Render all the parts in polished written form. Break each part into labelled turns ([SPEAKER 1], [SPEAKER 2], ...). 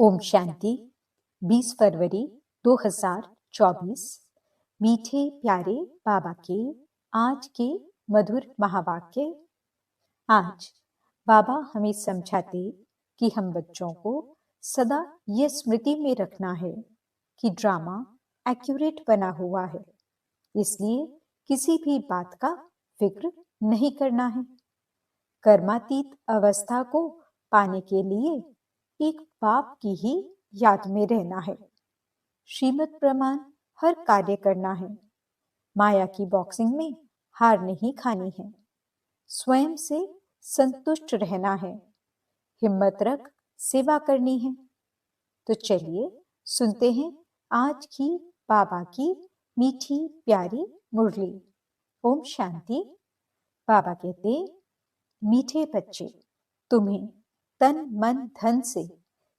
[SPEAKER 1] ओम शांति। 20 फरवरी 2024। मीठे प्यारे बाबा के आज के मधुर महावाक्य। आज बाबा हमें समझाते कि हम बच्चों को सदा यह स्मृति में रखना है कि ड्रामा एक्यूरेट बना हुआ है, इसलिए किसी भी बात का फिक्र नहीं करना है। कर्मातीत अवस्था को पाने के लिए एक बाप की ही याद में रहना है। श्रीमत प्रमाण हर कार्य करना है। माया की बॉक्सिंग में हार नहीं खानी है। स्वयं से संतुष्ट रहना है। हिम्मत रख सेवा करनी है। तो चलिए सुनते हैं आज की बाबा की मीठी प्यारी मुरली। ओम शांति। बाबा कहते, मीठे बच्चे, तुम्हें तन मन धन से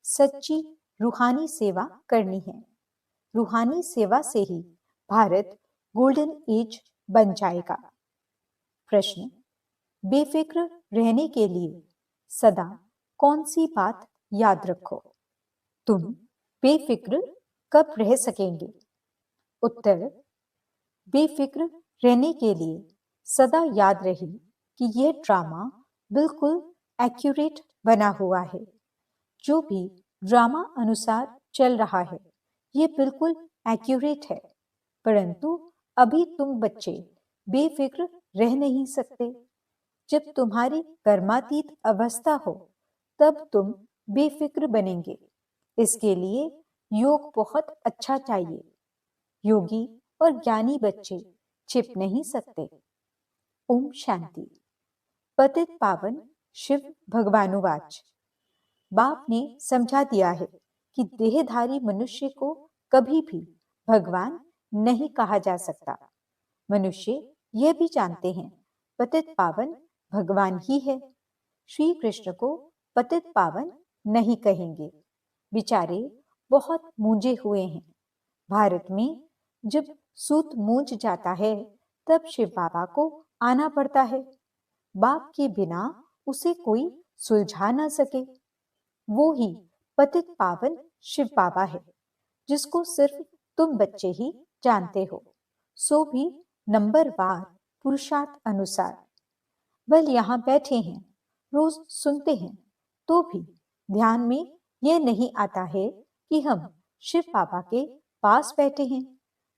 [SPEAKER 1] सच्ची रूहानी सेवा करनी है। रूहानी सेवा से ही भारत गोल्डन एज बन जाएगा। प्रश्न, बेफिक्र रहने के लिए सदा कौन सी बात याद रखो? तुम बेफिक्र कब रह सकेंगे? उत्तर, बेफिक्र रहने के लिए सदा याद रहे कि यह ड्रामा बिल्कुल एक्यूरेट बना हुआ है। जो भी ड्रामा अनुसार चल रहा है यह बिल्कुल एक्यूरेट है, परंतु अभी तुम बच्चे बेफिक्र रह नहीं सकते। जब तुम्हारी कर्मातीत अवस्था हो तब तुम बेफिक्र बनेंगे। इसके लिए योग बहुत अच्छा चाहिए। योगी और ज्ञानी बच्चे छिप नहीं सकते। ओम शांति। पतित पावन शिव भगवानुवाच। बाप ने समझा दिया है कि देहधारी मनुष्य को कभी भी भगवान नहीं कहा जा सकता। मनुष्य यह भी जानते हैं पतित पावन भगवान ही है। श्री कृष्ण को पतित पावन नहीं कहेंगे। बेचारे बहुत मूंझे हुए हैं। भारत में जब सूत मूंझ जाता है तब शिव बाबा को आना पड़ता है। बाप के बिना उसे कोई सुलझा न सके। वो ही पतित पावन शिव बाबा है, जिसको सिर्फ तुम बच्चे ही जानते हो, सो भी नंबरवार पुरुषार्थ अनुसार। बल यहाँ बैठे हैं, रोज सुनते हैं, तो भी ध्यान में यह नहीं आता है कि हम शिव बाबा के पास बैठे हैं।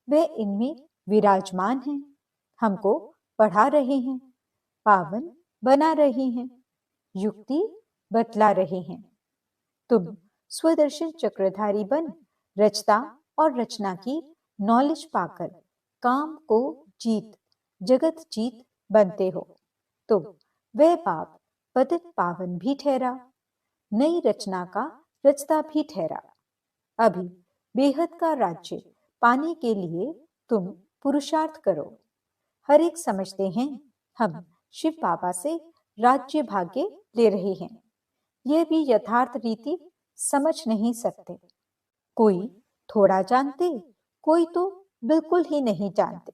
[SPEAKER 1] वे इनमें विराजमान हैं, हमको पढ़ा रहे हैं, पावन बना रहे हैं, युक्ति बतला रहे हैं। तुम स्वदर्शन चक्रधारी बन रचता और रचना की नॉलेज पाकर काम को जीत जगत जीत बनते हो। तो वह बाप पतित पावन भी ठहरा, नई रचना का रचता भी ठहरा। अभी बेहद का राज्य पाने के लिए तुम पुरुषार्थ करो। हर एक समझते हैं हम शिव बाबा से राज्य भाग्य ले रहे हैं। यह भी यथार्थ रीति समझ नहीं सकते। कोई थोड़ा जानते, कोई तो बिल्कुल ही नहीं जानते।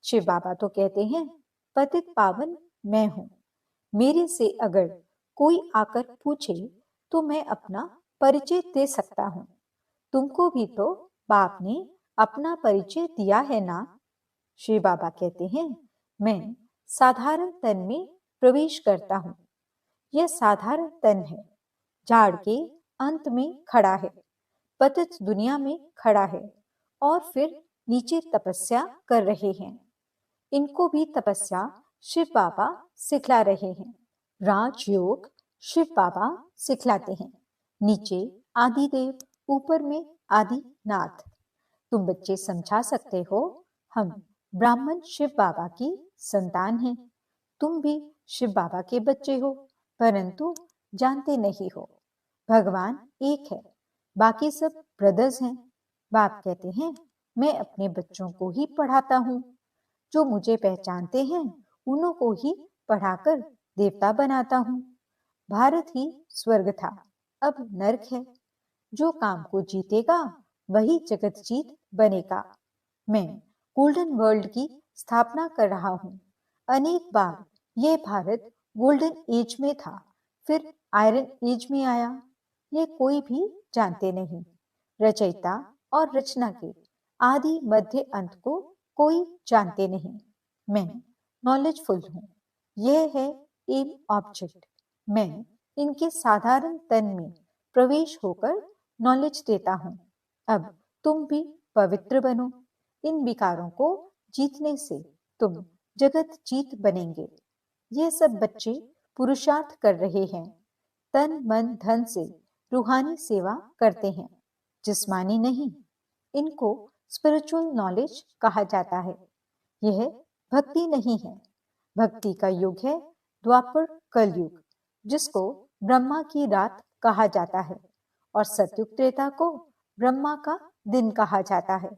[SPEAKER 1] शिव बाबा तो कहते हैं पतित पावन मैं हूं। मेरे से अगर कोई आकर पूछे तो मैं अपना परिचय दे सकता हूं। तुमको भी तो बाप ने अपना परिचय दिया है ना। शिव बाबा कहते हैं मैं साधारण तन में प्रवेश करता हूं। यह साधारण तन है, झाड़ के अंत में खड़ा है, पतित दुनिया में खड़ा है और फिर नीचे तपस्या कर रहे हैं। इनको भी तपस्या शिव बाबा सिखला रहे हैं। राजयोग शिव बाबा सिखलाते हैं। नीचे आदिदेव, ऊपर में आदिनाथ। तुम बच्चे समझा सकते हो हम ब्राह्मण शिव बाबा की संतान हैं। तुम भी शिव बाबा के बच्चे हो, परंतु जानते नहीं हो। भगवान एक है, बाकी सब ब्रदर्स हैं। बाप कहते हैं मैं अपने बच्चों को ही पढ़ाता हूँ। जो मुझे पहचानते हैं उन्हों को ही पढ़ाकर देवता बनाता हूँ। भारत ही स्वर्ग था, अब नरक है। जो काम को जीतेगा वही जगत जीत बनेगा। मैं गोल्डन वर्ल्ड की स्थापना कर रहा हूँ। अनेक बार यह भारत गोल्डन एज में था, फिर आयरन एज में आया। ये कोई भी जानते नहीं। रचयिता और रचना के आदि मध्य अंत को कोई जानते नहीं। मैं नॉलेजफुल हूँ। यह है एम ऑब्जेक्ट। मैं इनके साधारण तन में प्रवेश होकर नॉलेज देता हूँ। अब तुम भी पवित्र बनो। इन विकारों को जीतने से तुम जगत जीत बनेंगे। ये सब बच्चे पुरुषार्थ कर रहे हैं। तन मन धन से रूहानी सेवा करते हैं, जिस्मानी नहीं। इनको स्पिरिचुअल नॉलेज कहा जाता है। यह भक्ति नहीं है। भक्ति का युग है द्वापर कलयुग, जिसको ब्रह्मा की रात कहा जाता है, और सतयुग त्रेता को ब्रह्मा का दिन कहा जाता है।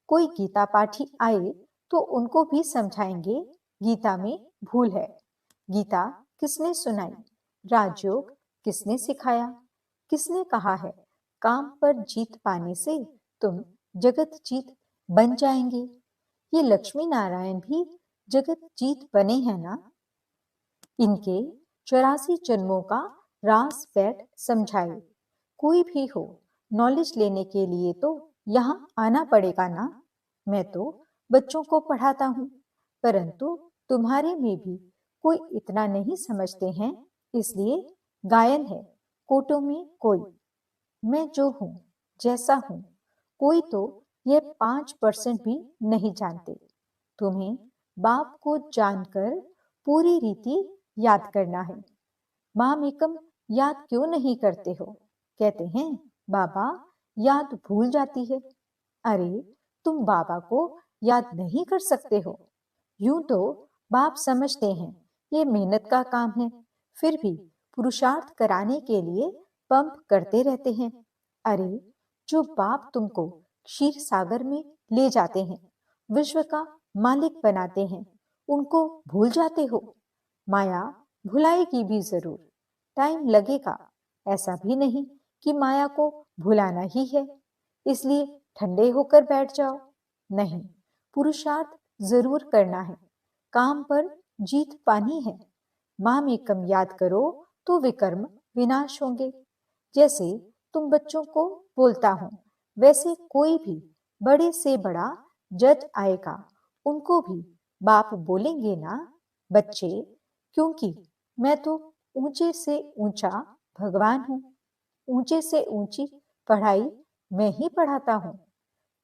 [SPEAKER 1] कोई गीता पाठी आए तो उनको भी समझाएंगे गीता में भूल है। गीता किसने सुनाई? राजयोग किसने सिखाया? किसने कहा है काम पर जीत पाने से तुम जगत जीत बन जाएंगे? ये लक्ष्मी नारायण भी जगत जीत बने हैं ना? इनके 84 जन्मों का रास बैठ समझाए। कोई भी हो, नॉलेज लेने के लिए तो यहाँ आना पड़ेगा ना। मैं तो बच्चों को पढ़ाता हूँ, परंतु तुम्हारे में भी कोई इतना नहीं समझते हैं, इसलिए गायन है कोटों में कोई। मैं जो हूँ, जैसा हूँ, कोई तो यह 5% भी नहीं जानते। तुम्हें बाप को जानकर पूरी रीति याद करना है। माम एकम याद क्यों नहीं करते हो? कहते हैं बाबा याद भूल जाती है। अरे तुम बाबा को याद नहीं कर सकते हो। यूं तो बाप समझते हैं ये मेहनत का काम है, फिर भी पुरुषार्थ कराने के लिए पंप करते रहते हैं। अरे जो बाप तुमको क्षीर सागर में ले जाते हैं, विश्व का मालिक बनाते हैं, उनको भूल जाते हो। माया भुलाएगी भी जरूर, टाइम लगेगा। ऐसा भी नहीं कि माया को भुलाना ही है, इसलिए ठंडे होकर बैठ जाओ। नहीं, पुरुषार्थ जरूर करना है। काम पर जीत पानी है। माम एकम याद करो तो विकर्म विनाश होंगे। जैसे तुम बच्चों को बोलता हूं, वैसे कोई भी बड़े से बड़ा जज आएगा, उनको भी बाप बोलेंगे ना बच्चे, क्योंकि मैं तो ऊंचे से ऊंचा भगवान हूँ। ऊंचे से ऊंची पढ़ाई मैं ही पढ़ाता हूँ,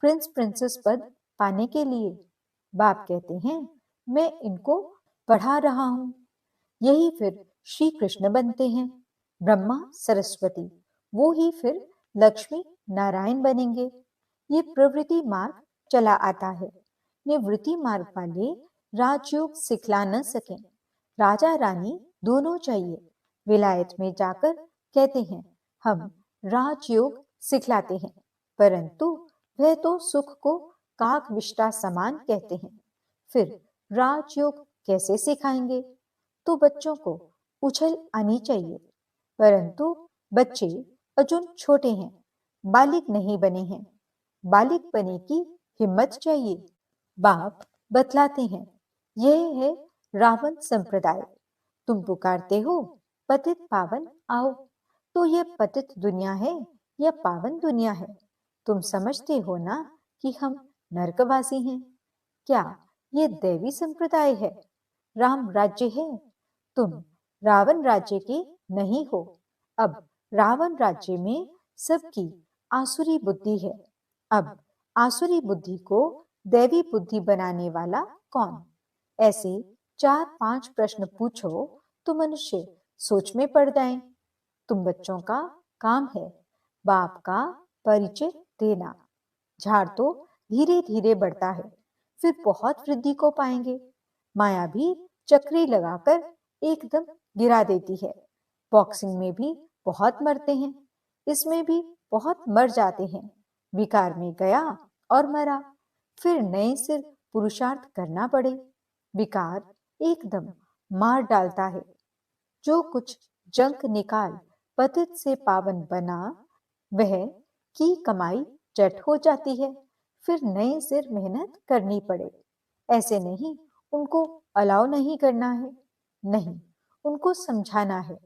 [SPEAKER 1] प्रिंस प्रिंसेस पद पाने के लिए। बाप कहते हैं मैं इनको पढ़ा रहा हूँ। यही फिर श्री कृष्ण बनते हैं, ब्रह्मा सरस्वती। वो ही फिर लक्ष्मी नारायण बनेंगे। ये प्रवृत्ति मार्ग चला आता है। निवृत्ति मार्ग वाले राजयोग सिखला न सकें। राजा रानी दोनों चाहिए। विलायत में जाकर कहते हैं हम राजयोग सिखलाते हैं, परंतु वह तो सुख को काक विष्टा समान कहते हैं। फिर राजयोग कैसे सिखाएंगे? तो बच्चों को उछल आनी चाहिए, परंतु बच्चे अजुन छोटे हैं, बालिक नहीं बने हैं। बालिक बने की हिम्मत चाहिए। बाप बतलाते हैं यह है रावण संप्रदाय। तुम पुकारते हो पतित पावन आओ, तो यह पतित दुनिया है या पावन दुनिया है? तुम समझते हो ना कि हम नरकवासी हैं। क्या ये दैवी संप्रदाय है? राम राज्य है। तुम रावण राज्य के नहीं हो। अब रावण राज्य में सबकी आसुरी बुद्धि है। अब आसुरी बुद्धि को दैवी बुद्धि बनाने वाला कौन? ऐसे 4-5 प्रश्न पूछो तो मनुष्य सोच में पड़ जाए। तुम बच्चों का काम है बाप का परिचय देना। झाड़ तो धीरे धीरे बढ़ता है, फिर बहुत वृद्धि को पाएंगे। माया भी चक्री लगाकर एकदम गिरा देती है। बॉक्सिंग में भी बहुत मरते हैं, इसमें भी बहुत मर जाते हैं। विकार में गया और मरा, फिर नए सिर पुरुषार्थ करना पड़े। विकार एकदम मार डालता है। जो कुछ जंक निकाल पतित से पावन बना, वह की कमाई चट हो जाती है। फिर नए सिर मेहनत करनी पड़े। ऐसे नहीं, उनको अलाउ नहीं करना है। नहीं, उनको समझाना है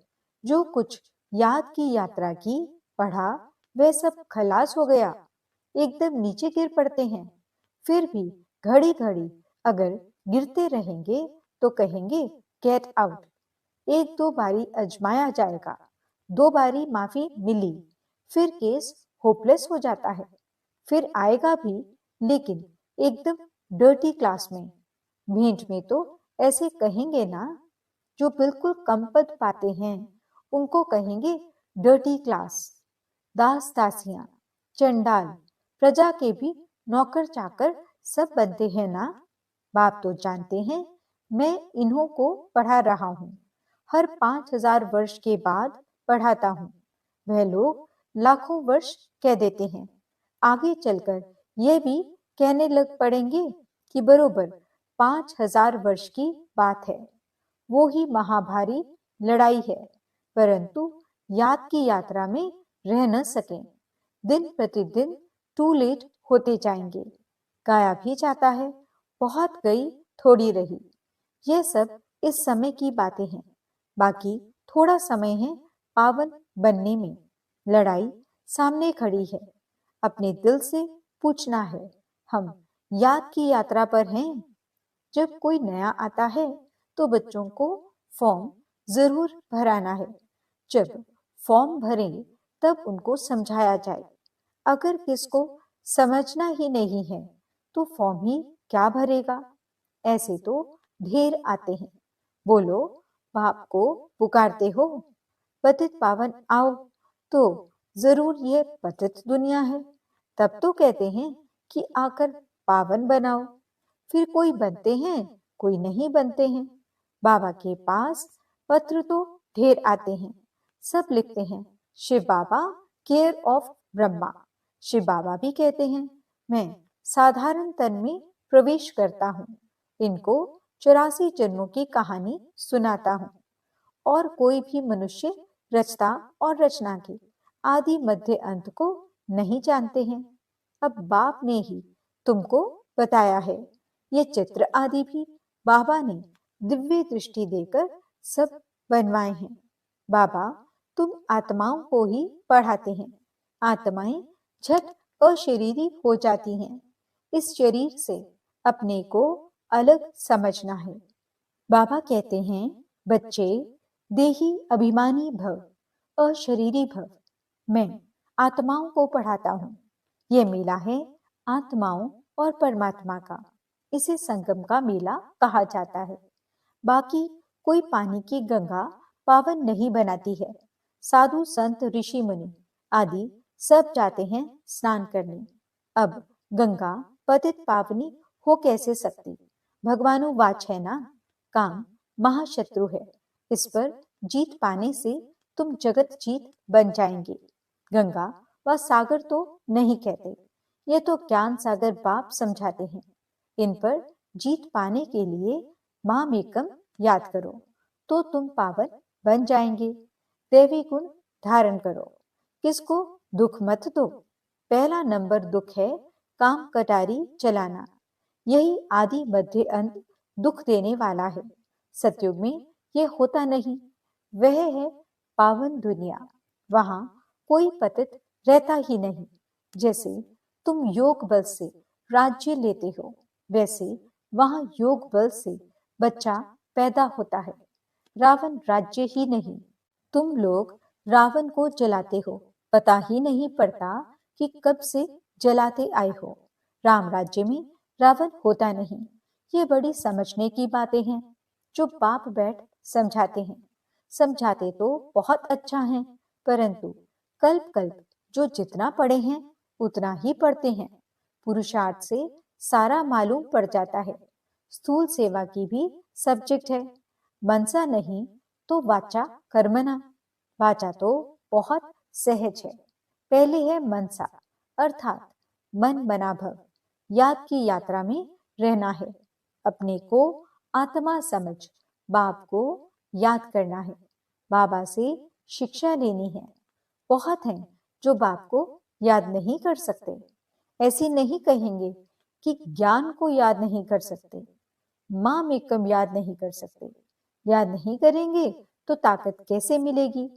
[SPEAKER 1] जो कुछ याद की यात्रा की, पढ़ा, वह सब खलास हो गया, एकदम नीचे गिर पड़ते हैं। फिर भी घड़ी घड़ी अगर गिरते रहेंगे तो कहेंगे गेट आउट। एक दो बारी आजमाया जाएगा, दो बारी माफी मिली, फिर केस होपलेस हो जाता है। फिर आएगा भी, लेकिन एकदम डर्टी क्लास में। भेंट में तो ऐसे कहेंगे ना। जो बिल्कुल कम पद पाते हैं उनको कहेंगे डर्टी क्लास। दास दासियां, चंडाल, प्रजा के भी नौकर चाकर सब बनते हैं ना। बाप तो जानते हैं मैं इन्हों को पढ़ा रहा हूँ। हर 5,000 वर्ष के बाद पढ़ाता हूँ। वह लोग लाखों वर्ष कह देते हैं। आगे चलकर यह भी कहने लग पड़ेंगे कि बरोबर 5,000 वर्ष की बात है। वो ही महाभारी लड़ाई है, परंतु याद की यात्रा में रह न सकें। दिन प्रतिदिन टू लेट होते जाएंगे। गाया भी जाता है, बहुत गई थोड़ी रही। यह सब इस समय की बातें हैं। बाकी थोड़ा समय है पावन बनने में। लड़ाई सामने खड़ी है। अपने दिल से पूछना है, हम याद की यात्रा पर हैं। जब कोई नया आता है तो बच्चों को फॉर्म जरूर भराना है। जब फॉर्म भरें तब उनको समझाया जाए। अगर किसको समझना ही नहीं है तो फॉर्म ही क्या भरेगा। ऐसे तो ढेर आते हैं। बोलो, बाप को पुकारते हो, पतित पावन आओ, तो जरूर ये पतित दुनिया है। तब तो कहते हैं कि आकर पावन बनाओ। फिर कोई बनते हैं, कोई नहीं बनते हैं। बाबा के पास पत्र तो ढेर आते हैं। सब लिखते हैं शिव बाबा केयर ऑफ ब्रह्मा। शिव बाबा भी कहते हैं मैं साधारण तन में प्रवेश करता हूँ। इनको 84 जन्मों की कहानी सुनाता हूँ। और कोई भी मनुष्य रचता और रचना के आदि मध्य अंत को नहीं जानते हैं। अब बाप ने ही तुमको बताया है। ये चित्र आदि भी बाबा ने दिव्य दृष्टि देकर सब बनवाए हैं। बाबा तुम आत्माओं को ही पढ़ाते हैं। आत्माएं झट अशरीरी हो जाती हैं। इस शरीर से अपने को अलग समझना है। बाबा कहते हैं बच्चे देही अभिमानी भव, अशरीरी भव। मैं आत्माओं को पढ़ाता हूँ। ये मेला है आत्माओं और परमात्मा का। इसे संगम का मेला कहा जाता है। बाकी कोई पानी की गंगा पावन नहीं बनाती है। साधु संत ऋषि मुनि आदि सब जाते हैं स्नान करने। अब गंगा पतित पावनी हो कैसे सकती। भगवानु वाच है ना। काम महाशत्रु है। इस पर जीत पाने से तुम जगत जीत बन जाएंगे। गंगा व सागर तो नहीं कहते। ये तो ज्ञान सागर बाप समझाते हैं। इन पर जीत पाने के लिए माम एकम याद करो तो तुम पावन बन जाएंगे। देवी गुण धारण करो। किसको दुख मत दो। पहला नंबर दुख है काम कटारी चलाना। यही आदि मध्य अंत दुख देने वाला है। सतयुग में यह होता नहीं। वह है पावन दुनिया। वहां कोई पतित रहता ही नहीं। जैसे तुम योग बल से राज्य लेते हो, वैसे वहां योग बल से बच्चा पैदा होता है। रावण राज्य ही नहीं। तुम लोग रावण को जलाते हो, पता ही नहीं पड़ता कि कब से जलाते आए हो। राम राज्य में रावण होता नहीं। ये बड़ी समझने की बातें हैं जो बाप बैठ समझाते हैं। समझाते तो बहुत अच्छा है, परंतु कल्प कल्प जो जितना पढ़े हैं उतना ही पढ़ते हैं। पुरुषार्थ से सारा मालूम पड़ जाता है। स्थूल सेवा की भी सब्जेक्ट है। मनसा नहीं तो वाचा कर्मना। वाचा तो बहुत सहज है। पहले है मनसा, अर्थात मन बना भव। याद की यात्रा में रहना है। अपने को आत्मा समझ बाप को याद करना है। बाबा से शिक्षा लेनी है। बहुत हैं जो बाप को याद नहीं कर सकते। ऐसी नहीं कहेंगे कि ज्ञान को याद नहीं कर सकते, माम एकम याद नहीं कर सकते। याद नहीं करेंगे तो ताकत कैसे मिलेगी।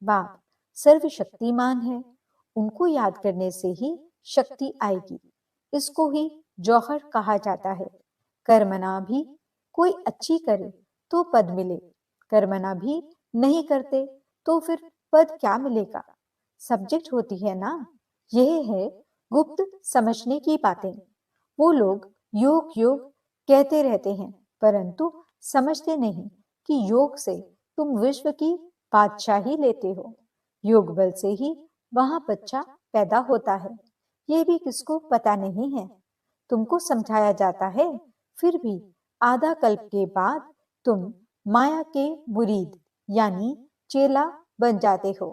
[SPEAKER 1] बाप सर्वशक्तिमान है, उनको याद करने से ही शक्ति आएगी। इसको ही जौहर कहा जाता है। कर्मना भी कोई अच्छी करे तो पद मिले, कर्मना भी नहीं करते तो फिर पद क्या मिलेगा? सब्जेक्ट होती है ना। यह है गुप्त समझने की बातें। वो लोग योग योग कहते रहते हैं, परंतु समझते नहीं कि योग से तुम विश्व की बादशाही लेते हो। योग बल से ही वहां बच्चा पैदा होता है। ये भी किसको पता नहीं है। तुमको समझाया जाता है, फिर भी आधा कल्प के बाद तुम माया के मुरीद यानी चेला बन जाते हो।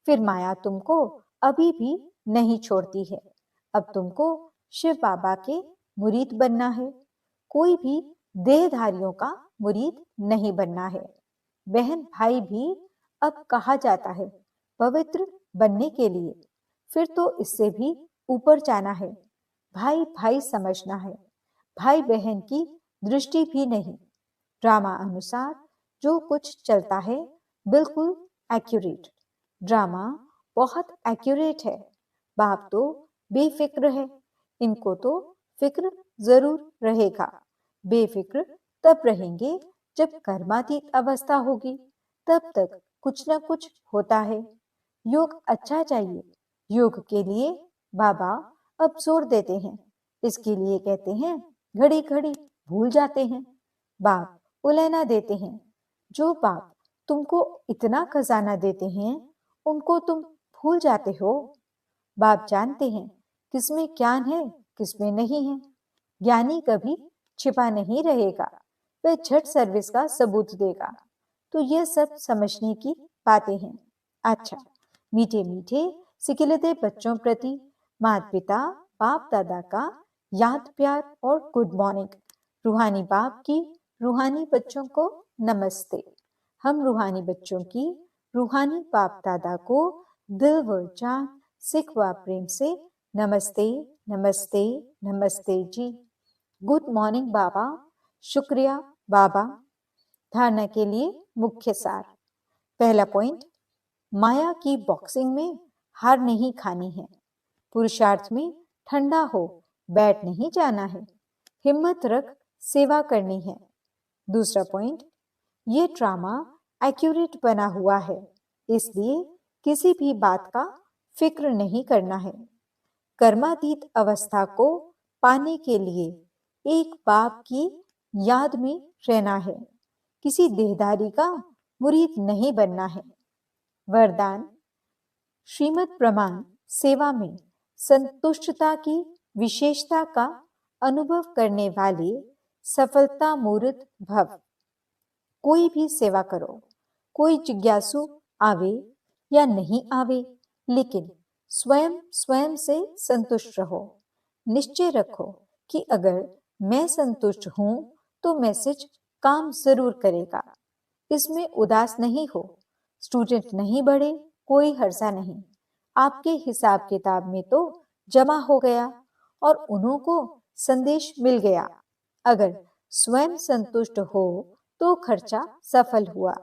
[SPEAKER 1] फिर माया तुमको अभी भी नहीं छोड़ती है। अब तुमको शिव बाबा के मुरीद बनना है। कोई भी देहधारियों का मुरीद नहीं बनना है। बहन भाई भी अब कहा जाता है पवित्र बनने के लिए। फिर तो इससे भी ऊपर जाना है। भाई भाई समझना है, भाई बहन की दृष्टि भी नहीं। ड्रामा अनुसार जो कुछ चलता है बिल्कुल एक्यूरेट। ड्रामा बहुत एक्यूरेट है। बाप तो बेफिक्र है, इनको तो फिक्र जरूर रहेगा। बेफिक्र तब रहेंगे जब कर्मातीत अवस्था होगी, तब तक कुछ न कुछ होता है। योग अच्छा चाहिए। योग के लिए बाबा अब जोर देते हैं। इसके लिए कहते हैं घड़ी घड़ी भूल जाते हैं। बाप उलहना देते हैं। जो बाप तुमको इतना खजाना देते हैं, उनको तुम भूल जाते हो। बाप जानते हैं किसमें ज्ञान है, किसमें नहीं है। ज्ञानी कभी छिपा नहीं रहेगा, वह झट सर्विस का सबूत देगा। तो यह सब समझने की बातें हैं। अच्छा, मीठे मीठे सिकिलते बच्चों प्रति माता पिता बाप दादा का याद प्यार और गुड मॉर्निंग। रूहानी बाप की रूहानी बच्चों को नमस्ते। हम रूहानी बच्चों की रूहानी बाप दादा को दिल व जान सिख व प्रेम से नमस्ते नमस्ते नमस्ते जी। गुड मॉर्निंग बाबा। शुक्रिया बाबा। धारणा के लिए मुख्य सार। पहला पॉइंट, माया की बॉक्सिंग में हार नहीं खानी है। पुरुषार्थ में ठंडा हो बैठ नहीं जाना है। हिम्मत रख सेवा करनी है। दूसरा पॉइंट, ये ड्रामा एक्यूरेट बना हुआ है, इसलिए किसी भी बात का फिक्र नहीं करना है। कर्मातीत अवस्था को पाने के लिए एक बाप की याद में रहना है। किसी देहधारी का मुरीद नहीं बनना है। वरदान, श्रीमद् प्रमाण सेवा में संतुष्टता की विशेषता का अनुभव करने वाले सफलता मूर्त भव। कोई भी सेवा करो, कोई जिज्ञासु आवे या नहीं आवे, लेकिन स्वयं स्वयं से संतुष्ट रहो। निश्चय रखो कि अगर मैं संतुष्ट हूं तो मैसेज काम जरूर करेगा। इसमें उदास नहीं हो। स्टूडेंट नहीं बढ़े कोई हर्जा नहीं। आपके हिसाब किताब में तो जमा हो गया और उन्हों को संदेश मिल गया। अगर स्वयं संतुष्ट हो तो खर्चा सफल हुआ।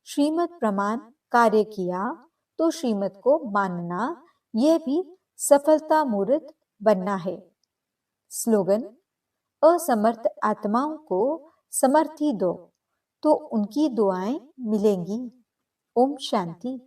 [SPEAKER 1] श्रीमद् प्रमाण कार्य किया तो श्रीमद् को मानना, यह भी सफलता मूर्त बनना है। स्लोगन, असमर्थ आत्माओं को समर्थी दो तो उनकी दुआएं मिलेंगी। ओम शांति।